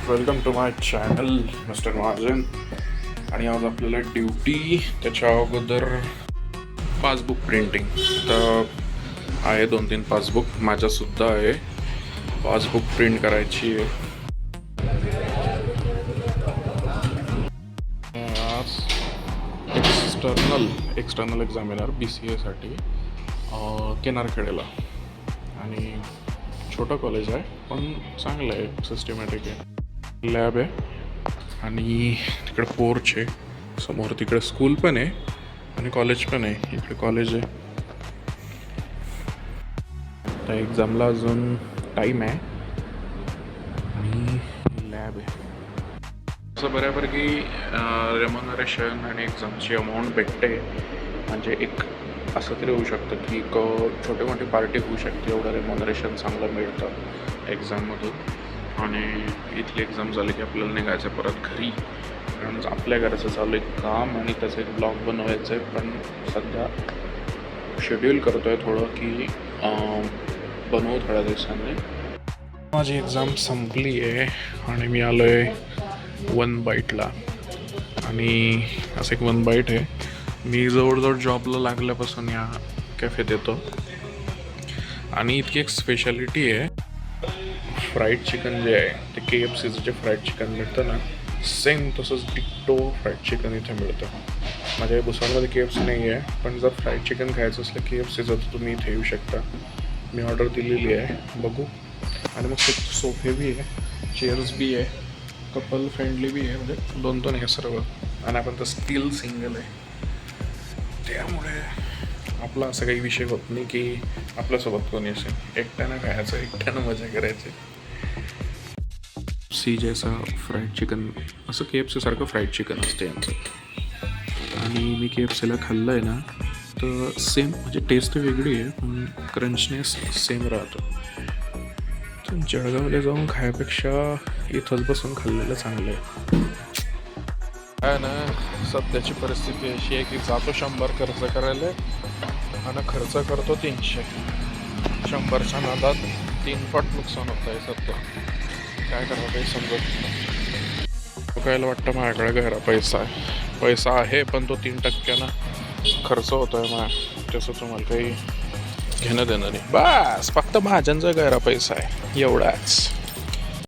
Welcome to my channel mister Mahajan. आणि आज आपल्याला ड्युटी त्याच्या अगोदर पासबुक प्रिंटिंग तर आहे. 2-3 पासबुक माझ्यासुद्धा आहे. पासबुक प्रिंट करायची आहे. आज एक्सटर्नल एक्झामिनर BCAसाठी केनारखेडेला. आणि छोटं कॉलेज आहे पण चांगलं आहे, सिस्टमॅटिक आहे. लॅब आहे आणि तिकडे पोर्च आहे समोर. तिकडे स्कूल पण आहे आणि कॉलेज पण आहे. इकडे कॉलेज आहे. त्या एक्झामला अजून टाईम आहे आणि लॅब आहे. असं बऱ्यापैकी रेम्युनरेशन आणि एक्झामची अमाऊंट भेटते. म्हणजे एक असं तरी होऊ शकतं की छोटी मोठी पार्टी होऊ शकते. एवढं रेम्युनरेशन चांगलं मिळतं एक्झाममधून. आणि इथली एक्झाम झाली की आपल्याला निघायचं परत घरी. कारण आपल्या घराचं चालू आहे काम आणि त्याचं एक ब्लॉग बनवायचं आहे. पण सध्या शेड्यूल करतो आहे थोडं की बनवू थोड्या दिवसांनी. माझी एक्झाम संपली आहे आणि मी आलो आहे 1 बाईटला. आणि असं एक 1 बाईट आहे. मी जवळजवळ जॉबला लागल्यापासून या कॅफेत येतो. आणि इतकी एक स्पेशालिटी आहे, फ्राईड चिकन जे आहे ते KFCचं जे फ्राईड चिकन मिळतं ना, सेम तसंच डिक्टो फ्राईड चिकन इथे मिळतं. माझ्या भुसावळमध्ये KFC नाही आहे, पण जर फ्राईड चिकन खायचं असलं KFCचं तर तुम्ही इथे येऊ शकता. मी ऑर्डर दिलेली आहे, बघू. आणि मग सोफे बी आहे, चेअर्स बी आहे, कपल फ्रेंडली बी आहे. म्हणजे 2-2 आहे सर्व. आणि आपण तर स्टील सिंगल आहे, त्यामुळे आपला असं काही विषय होत नाही की आपल्यासोबत कोणी असेल. एकट्यानं खायचं, एकट्यानं मजा करायची. जैसा फ्राईड चिकन, असं KFC सारखं फ्राईड चिकन असते यांचं. आणि मी KFCला खाल्लं आहे ना, तर सेम म्हणजे टेस्ट वेगळी आहे पण क्रंचनेस सेम राहतो. तर जळगावला जाऊन खायपेक्षा इथंच बसून खाल्लेलं चांगलं आहे. काय ना, सध्याची परिस्थिती अशी आहे की जातो 100 खर्च करायला आणि खर्च करतो 300. 100च्या नादात 3 पट नुकसान होत आहे सध्या. काय करावं काही समजत नाही. लोकायला वाटतं माझ्याकडे गैरा पैसा आहे पण तो 3% खर्च होतो आहे माझ्या. तसं तुम्हाला काही घेणं देणं नाही. बस फक्त भाज्यांचा गैरा पैसा आहे, एवढाच.